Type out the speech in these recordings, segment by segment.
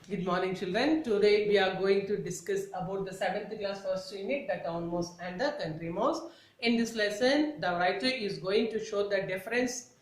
Good morning, children. Today we are going to discuss about the 7th class first unit, the town mouse and the country mouse. In this lesson, the writer is going to show the difference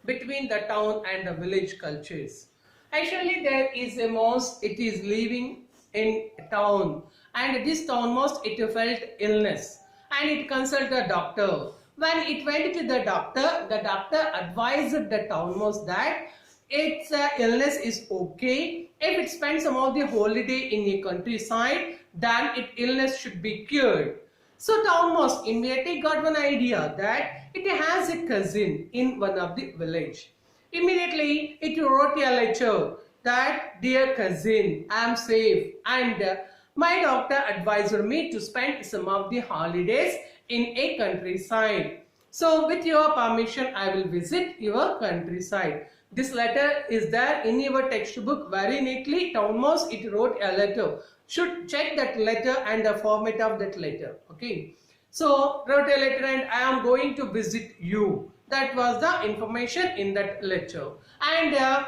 between the town and the village cultures. Actually, there is a mouse, it is living in a town, and this town mouse, it felt illness and it consulted the doctor. When it went to the doctor advised the town mouse that its illness is okay. If it spends some of the holiday in a countryside, then its illness should be cured. So town mouse immediately got one idea that it has a cousin in one of the village. Immediately it wrote a letter that, dear cousin, I am safe and my doctor advised me to spend some of the holidays in a countryside. So with your permission, I will visit your countryside. This letter is there in your textbook very neatly. Town mouse, it wrote a letter. Should check that letter and the format of that letter. Okay. So wrote a letter and I am going to visit you. That was the information in that letter. And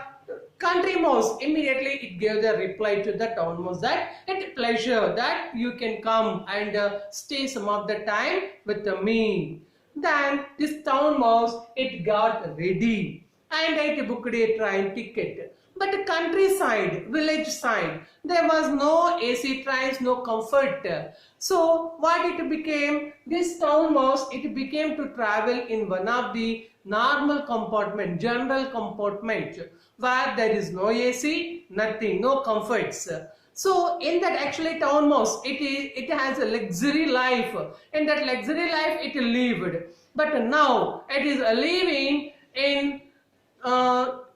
country mouse immediately it gave the reply to the town mouse that it pleasure that you can come and stay some of the time with me. Then this town mouse it got ready and it booked a train ticket. But the countryside, village side, there was no AC trains, no comfort. So what it became, this town mouse, it became to travel in one of the normal compartment, general compartment, where there is no AC, nothing, no comforts. So in that actually town mouse, it has a luxury life. In that luxury life it lived. But now it is living in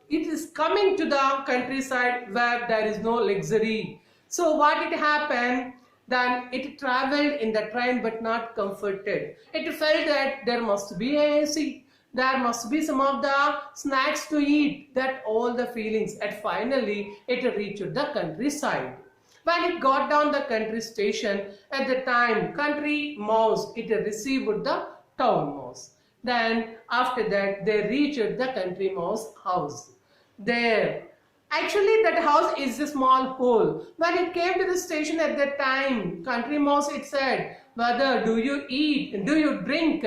it is coming to the countryside where there is no luxury. So what it happened, then it traveled in the train but not comforted. It felt that there must be AC, there must be some of the snacks to eat, that all the feelings, and finally it reached the countryside. When it got down the country station, at the time country mouse, it received the town mouse. Then after that they reached the country mouse house. There, actually that house is a small hole. When it came to the station at that time, country mouse it said, whether do you eat, do you drink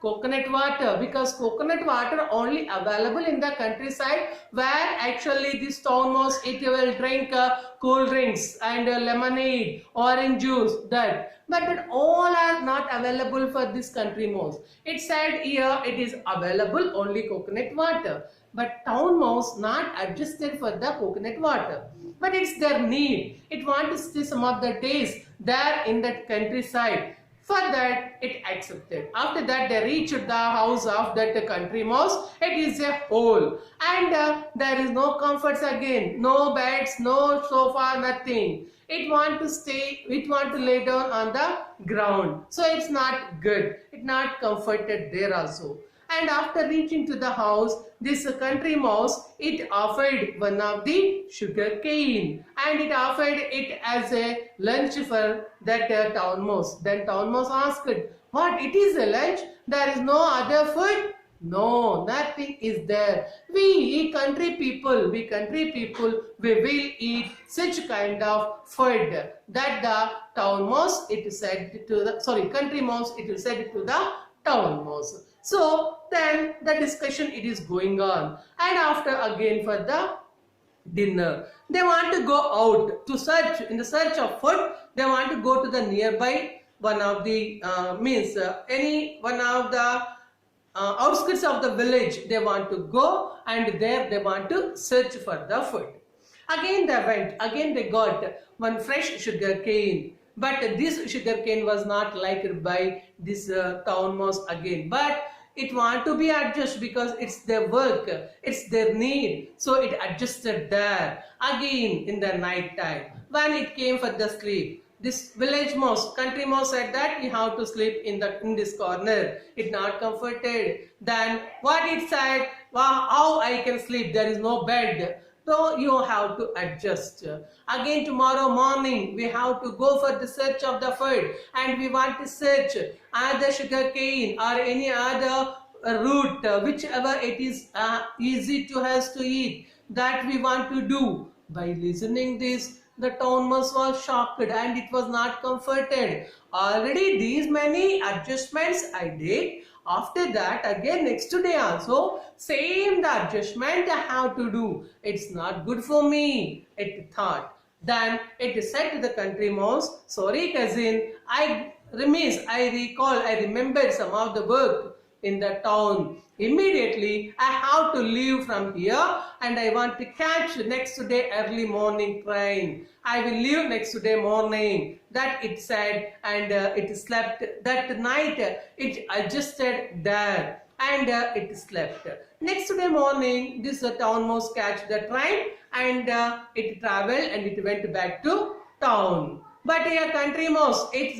coconut water, because coconut water only available in the countryside, where actually this town mouse it will drink cool drinks and lemonade, orange juice, that. But all are not available for this country mouse. It said here it is available only coconut water. But town mouse not adjusted for the coconut water. But it's their need. It wants to stay some of the days there in that countryside. For that, it accepted. After that, they reached the house of that country mouse. It is a hole. And there is no comforts again. No beds, no sofa, nothing. It want to stay, it want to lay down on the ground. So it's not good. It's not comforted there also. And after reaching to the house, this country mouse, it offered one of the sugar cane and it offered it as a lunch for that town mouse. Then town mouse asked, what, it is a lunch? There is no other food? No, nothing is there. We country people, we will eat such kind of food. That the town mouse, it said to the, country mouse, it said to the town mouse. So then the discussion it is going on, and after again for the dinner they want to go out to search, in the search of food. They want to go to the nearby one of the any one of the outskirts of the village. They want to go and there they want to search for the food. Again they went, again they got one fresh sugar cane. But this sugar cane was not liked by this town mouse again. But it want to be adjusted because it's their work, it's their need. So it adjusted there. Again in the night time, when it came for the sleep, this village mouse, country mouse said that we have to sleep in this corner. It not comforted. Then what it said, wow, how I can sleep? There is no bed. So you have to adjust. Again tomorrow morning we have to go for the search of the food and we want to search either sugar cane or any other root, whichever it is easy to us to eat, that we want to do. By listening this, the town mouse was shocked and it was not comforted. Already these many adjustments I did. After that, again next day also, same the adjustment I have to do. It's not good for me, it thought. Then it said to the country mouse, sorry cousin, I remembered some of the work in the town. Immediately, I have to leave from here and I want to catch next day early morning train. I will leave next day morning. That it said, and it slept that night. It adjusted there and it slept. Next day morning, this town mouse catch the train and it traveled and it went back to town. But a country mouse, it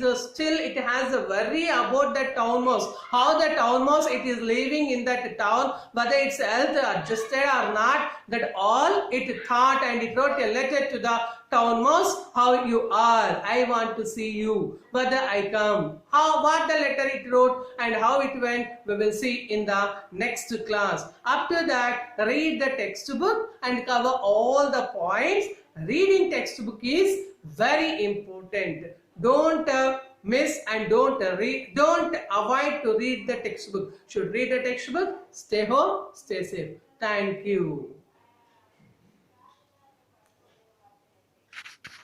has a worry about the town mouse. How the town mouse it is living in that town, whether its health adjusted or not. That all it thought, and it wrote a letter to the town mouse. How you are? I want to see you. Whether I come. What the letter it wrote and how it went, we will see in the next class. After that, read the textbook and cover all the points. Reading textbook is very important. Don't miss and don't avoid to read the textbook. Should read the textbook. Stay home, stay safe. Thank you.